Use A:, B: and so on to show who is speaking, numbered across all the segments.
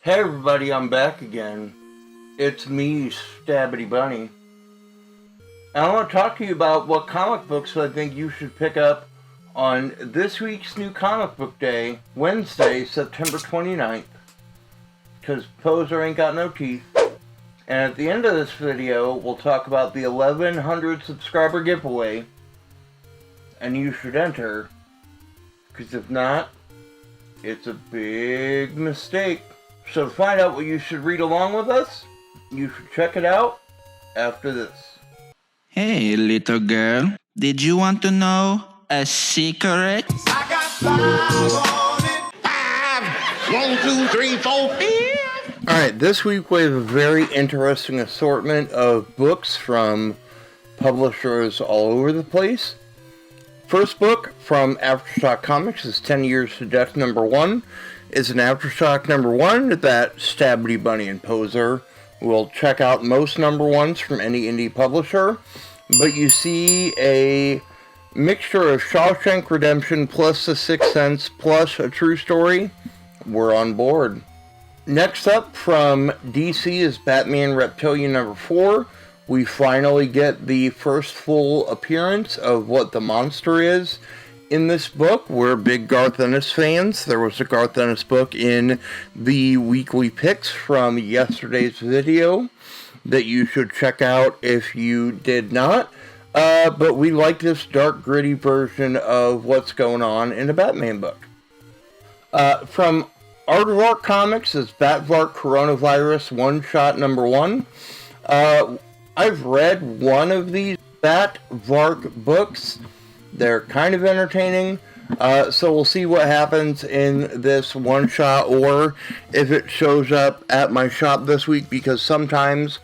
A: Hey everybody, I'm back again. It's me, Stabbity Bunny. And I want to talk to you about what comic books I think you should pick up on this week's new comic book day, Wednesday, September 29th. Because Poser ain't got no teeth. And at the end of this video, we'll talk about the 1100 subscriber giveaway. And you should enter. Because if not, it's a big mistake. So to find out what you should read along with us, you should check it out after this.
B: Hey, little girl, did you want to know a secret?
C: I got 5 on it. 5, 1, 2, 3, 4, 5.
A: Alright, this week we have a very interesting assortment of books from publishers all over the place. First book from Darkhawk Comics is 10 Years to Death Number One. It's an Aftershock number 1 that Stabbity Bunny and Poser will check out most number 1s from any indie publisher. But you see a mixture of Shawshank Redemption plus The Sixth Sense plus A True Story. We're on board. Next up from DC is Batman Reptilian number 4. We finally get the first full appearance of what the monster is. In this book, we're big Garth Ennis fans. There was a Garth Ennis book in the weekly picks from yesterday's video that you should check out if you did not. But we like this dark, gritty version of what's going on in a Batman book. From Darkhawk Comics is Batvark Coronavirus One-Shot number 1. I've read one of these Batvark books. They're kind of entertaining, so we'll see what happens in this one-shot, or if it shows up at my shop this week, because sometimes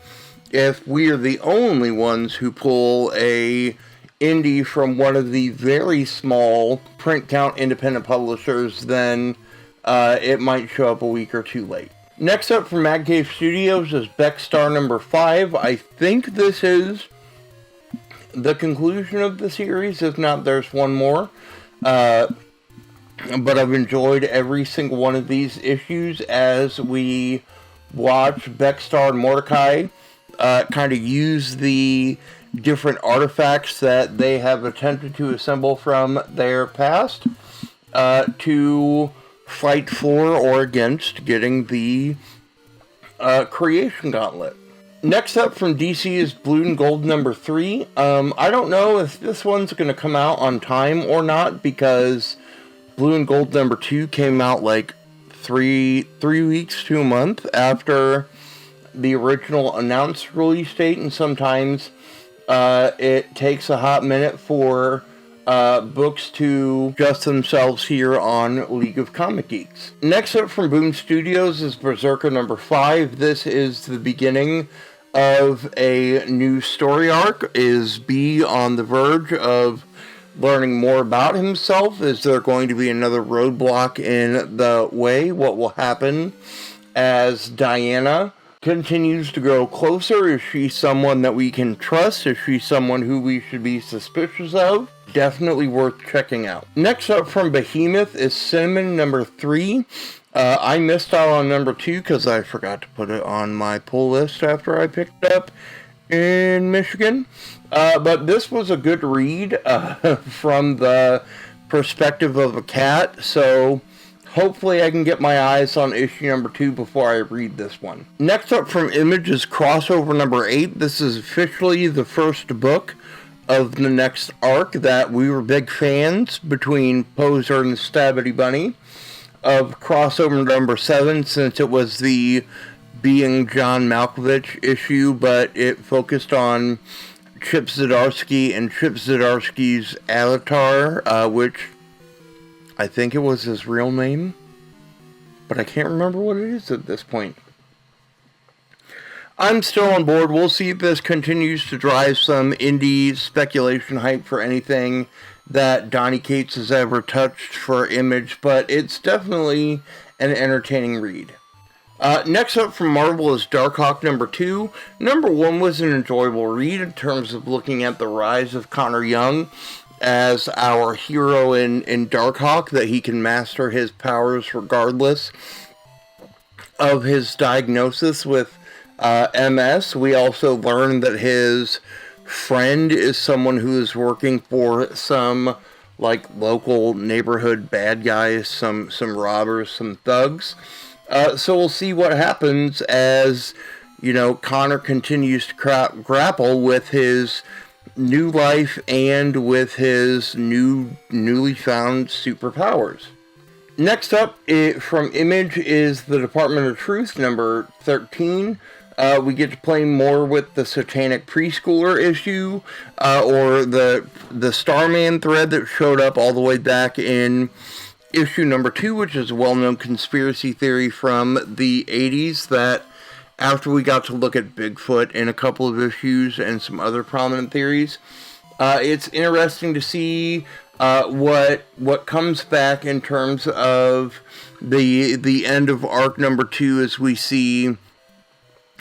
A: if we are the only ones who pull a indie from one of the very small print count independent publishers, then it might show up a week or two late. Next up from Cave Studios is Beckstar number 5. I think this is the conclusion of the series. If not, there's one more. But I've enjoyed every single one of these issues as we watch Beckstar and Mordecai kind of use the different artifacts that they have attempted to assemble from their past to fight for or against getting the creation gauntlet. Next up from DC is Blue and Gold number 3. I don't know if this one's going to come out on time or not, because Blue and Gold number 2 came out like three weeks to a month after the original announced release date, and sometimes it takes a hot minute for books to adjust themselves here on League of Comic Geeks. Next up from Boom Studios is Berserker number 5. This is the beginning of a new story arc. Is B on the verge of learning more about himself? Is there going to be another roadblock in the way? What will happen as Diana continues to grow closer? Is she someone that we can trust? Is she someone who we should be suspicious of? Definitely worth checking out. Next up from Behemoth is Cinnamon number 3. I missed out on number 2 because I forgot to put it on my pull list after I picked it up in Michigan. But this was a good read from the perspective of a cat, so hopefully I can get my eyes on issue number 2 before I read this one. Next up from Image is Crossover number 8. This is officially the first book of the next arc that we were big fans between Poser and Stabbity Bunny of Crossover number 7, since it was the Being John Malkovich issue, but it focused on Chip Zdarsky and Chip Zdarsky's avatar, which I think it was his real name, but I can't remember what it is at this point. I'm still on board. We'll see if this continues to drive some indie speculation hype for anything that Donny Cates has ever touched for Image, but it's definitely an entertaining read. Next up from Marvel is Darkhawk number 2. Number 1 was an enjoyable read in terms of looking at the rise of Connor Young as our hero in Darkhawk, that he can master his powers regardless of his diagnosis with MS. We also learn that his friend is someone who is working for some like local neighborhood bad guys, some robbers, some thugs. So we'll see what happens as, you know, Connor continues to grapple with his new life and with his newly found superpowers. Next up, from Image, is the Department of Truth, number 13. We get to play more with the Satanic Preschooler issue, or the Starman thread that showed up all the way back in issue number 2, which is a well-known conspiracy theory from the 80s that after we got to look at Bigfoot in a couple of issues and some other prominent theories, it's interesting to see what comes back in terms of the end of arc number 2 as we see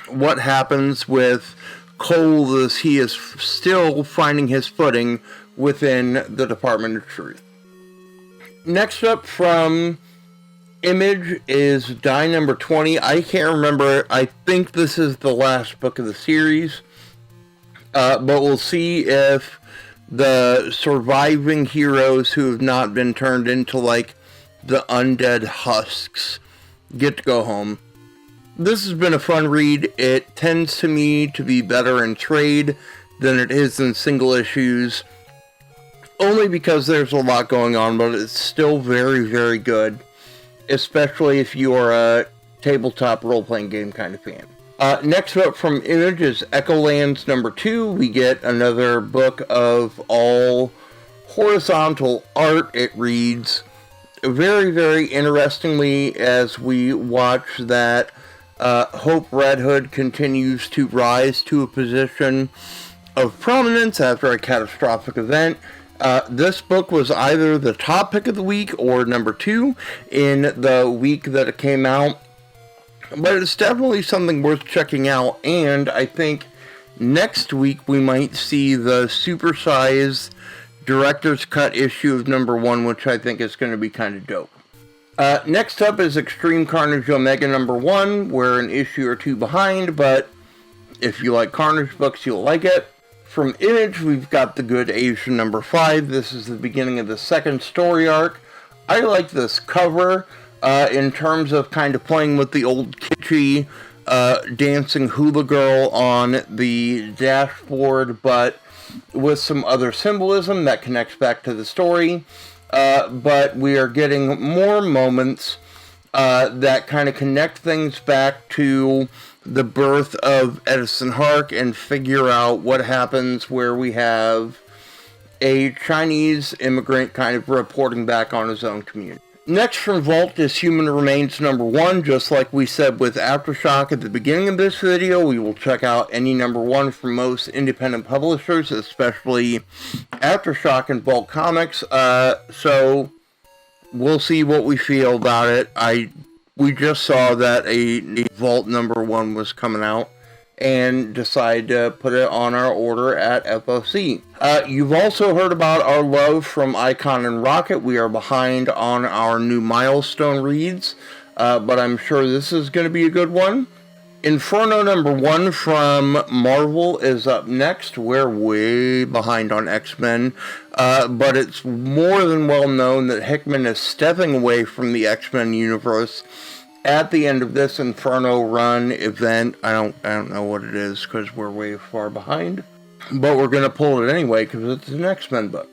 A: what happens with Cole as he is still finding his footing within the Department of Truth. Next up from Image is Die number 20. I can't remember. I think this is the last book of the series. But we'll see if the surviving heroes who have not been turned into, like, the undead husks get to go home. This has been a fun read. It tends to me to be better in trade than it is in single issues. Only because there's a lot going on, but it's still very, very good. Especially if you are a tabletop role-playing game kind of fan. Next up from Image is Echolands number 2. We get another book of all horizontal art. It reads very, very interestingly as we watch that Hope Red Hood continues to rise to a position of prominence after a catastrophic event. This book was either the top pick of the week or number 2 in the week that it came out. But it's definitely something worth checking out, and I think next week we might see the supersized director's cut issue of number 1, which I think is going to be kind of dope. Next up is Extreme Carnage Omega number 1. We're an issue or 2 behind, but if you like Carnage books, you'll like it. From Image, we've got The Good Asian number 5. This is the beginning of the second story arc. I like this cover in terms of kind of playing with the old kitschy dancing hula girl on the dashboard, but with some other symbolism that connects back to the story. But we are getting more moments that kind of connect things back to the birth of Edison Hark and figure out what happens where we have a Chinese immigrant kind of reporting back on his own community. Next from Vault is Human Remains number 1. Just like we said with Aftershock at the beginning of this video, we will check out any number 1 from most independent publishers, especially Aftershock and Vault Comics. So we'll see what we feel about it. We just saw that a Vault number 1 was coming out and decided to put it on our order at FOC. You've also heard about our love from Icon and Rocket. We are behind on our new milestone reads, but I'm sure this is going to be a good one. Inferno number 1 from Marvel is up next. We're way behind on X-Men, but it's more than well known that Hickman is stepping away from the X-Men universe at the end of this Inferno run event. I don't know what it is because we're way far behind, but we're going to pull it anyway because it's an X-Men book.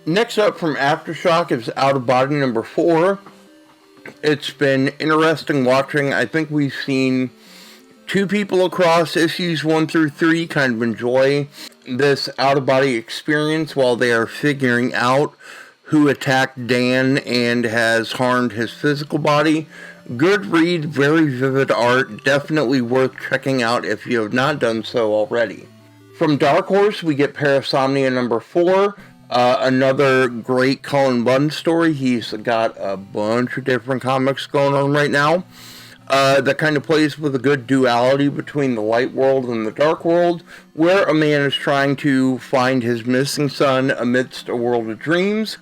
A: Next up from Aftershock is Out of Body number 4. It's been interesting watching. I think we've seen 2 people across issues 1 through 3 kind of enjoy this out-of-body experience while they are figuring out who attacked Dan and has harmed his physical body. Good read, very vivid art, definitely worth checking out if you have not done so already. From Dark Horse, we get Parasomnia number 4, another great Cullen Bunn story. He's got a bunch of different comics going on right now that kind of plays with a good duality between the light world and the dark world, where a man is trying to find his missing son amidst a world of dreams.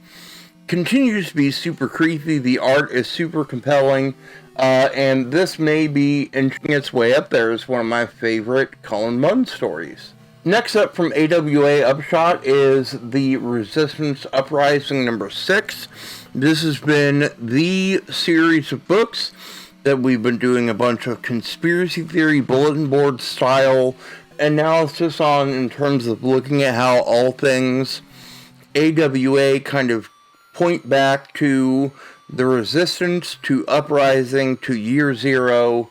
A: Continues to be super creepy. The art is super compelling. And this may be inching its way up there as one of my favorite Cullen Bunn stories. Next up from AWA Upshot is the Resistance Uprising number 6. This has been the series of books that we've been doing a bunch of conspiracy theory, bulletin board style analysis on, in terms of looking at how all things AWA kind of point back to the Resistance, to Uprising, to Year Zero,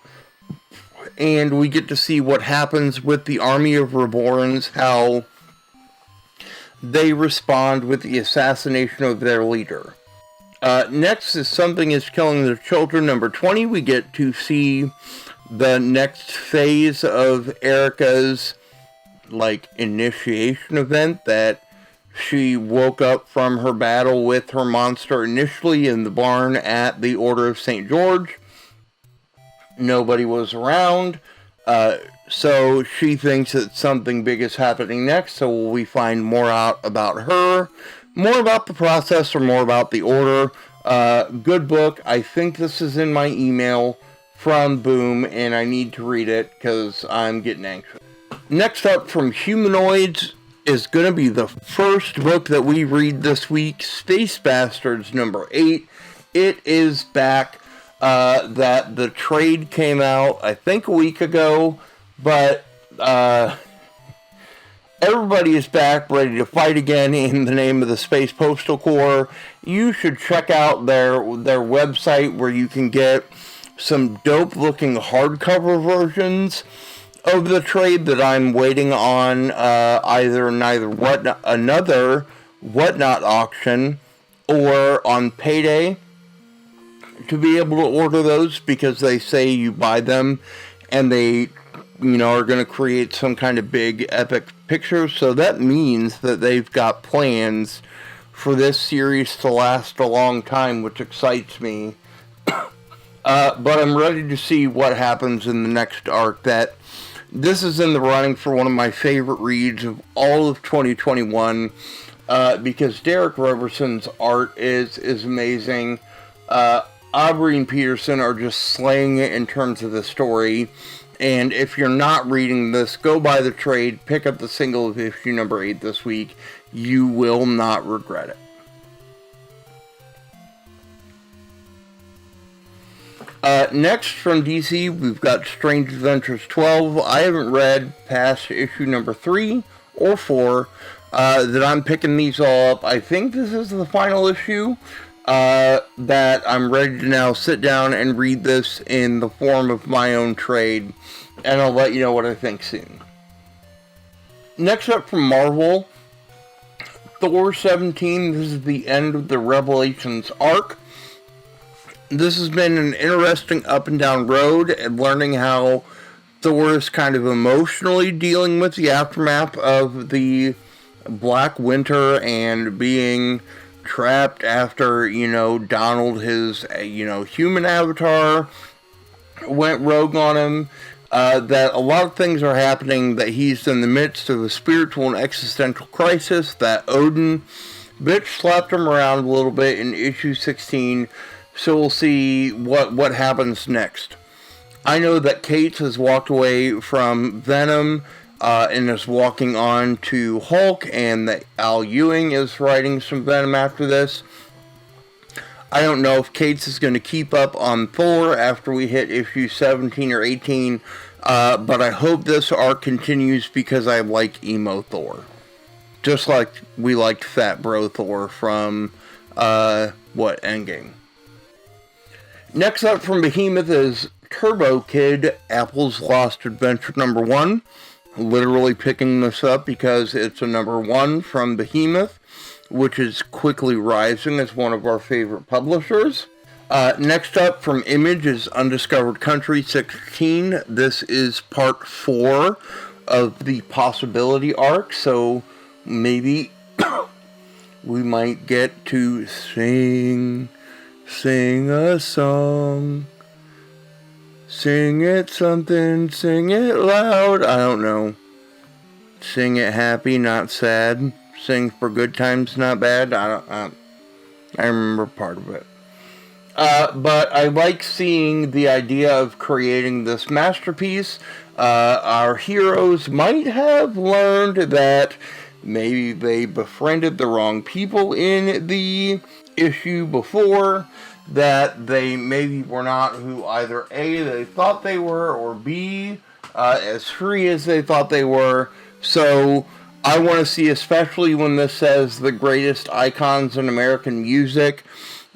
A: and we get to see what happens with the Army of Reborns, how they respond with the assassination of their leader. Next is Something is Killing the Children, number 20. We get to see the next phase of Erica's, initiation event, that she woke up from her battle with her monster initially in the barn at the Order of St. George. Nobody was around, so she thinks that something big is happening next, so will we find more out about her, more about the process, or more about the Order? Good book. I think this is in my email from Boom, and I need to read it because I'm getting anxious. Next up from Humanoids is going to be the first book that we read this week, Space Bastards number 8. It is back. That the trade came out, I think, a week ago, but everybody is back, ready to fight again in the name of the Space Postal Corps. You should check out their website, where you can get some dope-looking hardcover versions of the trade that I'm waiting on, either another Whatnot auction or on Payday, to be able to order those, because they say you buy them and they, are going to create some kind of big epic picture. So that means that they've got plans for this series to last a long time, which excites me. But I'm ready to see what happens in the next arc. That this is in the running for one of my favorite reads of all of 2021, because Derek Roberson's art is amazing. Aubrey and Peterson are just slaying it in terms of the story. And if you're not reading this, go buy the trade, pick up the single of issue number 8 this week. You will not regret it. Next from DC, we've got Strange Adventures 12. I haven't read past issue number 3 or 4, that I'm picking these all up. I think this is the final issue. That I'm ready to now sit down and read this in the form of my own trade, and I'll let you know what I think soon. Next up from Marvel, Thor 17. This is the end of the Revelations arc. This has been an interesting up and down road, and learning how Thor is kind of emotionally dealing with the aftermath of the Black Winter and being trapped after, Donald, his, human avatar, went rogue on him. That a lot of things are happening, that he's in the midst of a spiritual and existential crisis, that Odin bitch slapped him around a little bit in issue 16, so we'll see what happens next. I know that Cates has walked away from Venom, and is walking on to Hulk, and that Al Ewing is writing some Venom after this. I don't know if Cates is going to keep up on Thor after we hit issue 17 or 18, but I hope this arc continues, because I like emo Thor. Just like we liked Fat Bro Thor from, Endgame. Next up from Behemoth is Turbo Kid, Apple's Lost Adventure number 1. Literally picking this up because it's a number 1 from Behemoth, which is quickly rising as one of our favorite publishers. Next up from Image is Undiscovered Country 16. This is part 4 of the Possibility arc, so maybe we might get to sing a song. Sing it something, sing it loud, I don't know. Sing it happy, not sad. Sing for good times, not bad. I remember part of it. But I like seeing the idea of creating this masterpiece. Our heroes might have learned that maybe they befriended the wrong people in the issue before, that they maybe were not who either A, they thought they were, or B, as free as they thought they were. So I want to see, especially when this says the greatest icons in American music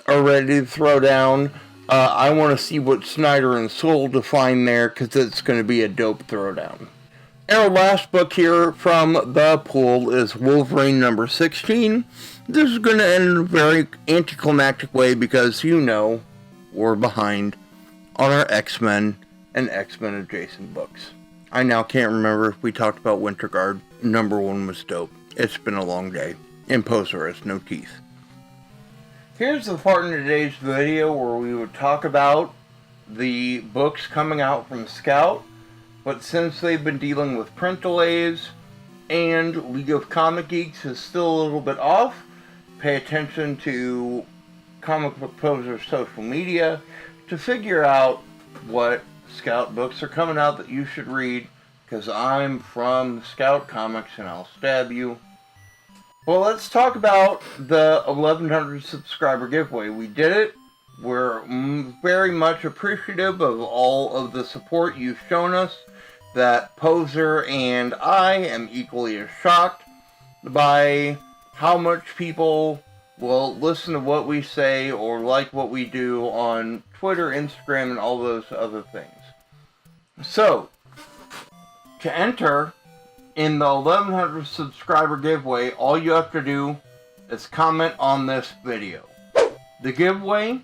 A: are ready to throw down, I want to see what Snyder and Soule define there, because it's going to be a dope throwdown. And our last book here from the pool is Wolverine Number 16. This is going to end in a very anticlimactic way because, you know, we're behind on our X-Men and X-Men adjacent books. I now can't remember if we talked about Winter Guard. Number 1 was dope. It's been a long day. And Poser has no teeth. Here's the part in today's video where we would talk about the books coming out from Scout, but since they've been dealing with print delays and League of Comic Geeks is still a little bit off, pay attention to Comic Book Poser's social media to figure out what Scout books are coming out that you should read, because I'm from Scout Comics and I'll stab you. Well, let's talk about the 1100 subscriber giveaway. We did it. We're very much appreciative of all of the support you've shown us. That Poser and I am equally as shocked by how much people will listen to what we say or like what we do on Twitter, Instagram, and all those other things. So, to enter in the 1100 subscriber giveaway, all you have to do is comment on this video. The giveaway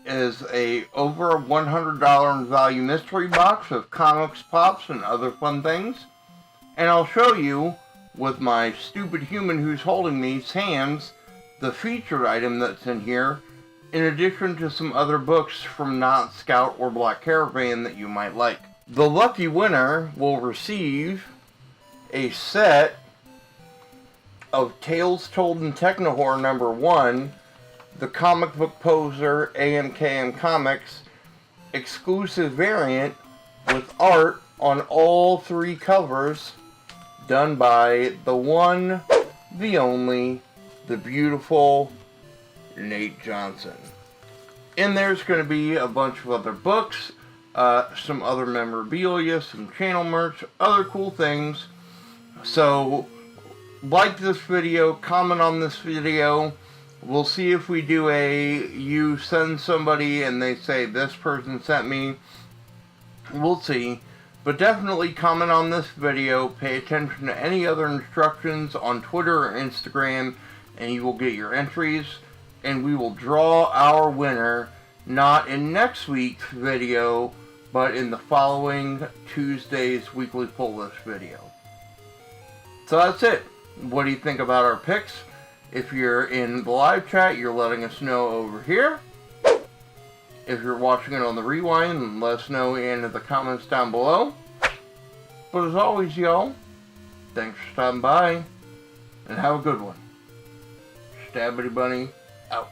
A: is a over $100 in value mystery box of comics, pops, and other fun things. And I'll show you, with my stupid human who's holding these hands, the featured item that's in here, in addition to some other books from Not Scout or Black Caravan that you might like. The lucky winner will receive a set of Tales Told in Technohorror Number One, the Comic Book Poser AMKM Comics exclusive variant with art on all 3 covers done by the one, the only, the beautiful Nate Johnson. And there's going to be a bunch of other books, some other memorabilia, some channel merch, other cool things. So, like this video, comment on this video. We'll see if we do you send somebody and they say, this person sent me. We'll see. But definitely comment on this video, pay attention to any other instructions on Twitter or Instagram, and you will get your entries. And we will draw our winner, not in next week's video, but in the following Tuesday's weekly pull list video. So that's it. What do you think about our picks? If you're in the live chat, you're letting us know over here. If you're watching it on the rewind, then let us know in the comments down below. But as always, y'all, thanks for stopping by, and have a good one. Stabbity Bunny, out.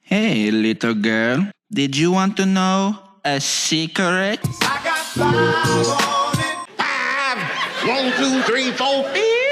B: Hey, little girl, did you want to know a secret?
C: I got 5 on it. 5, 1, 2, 3, 4, 5.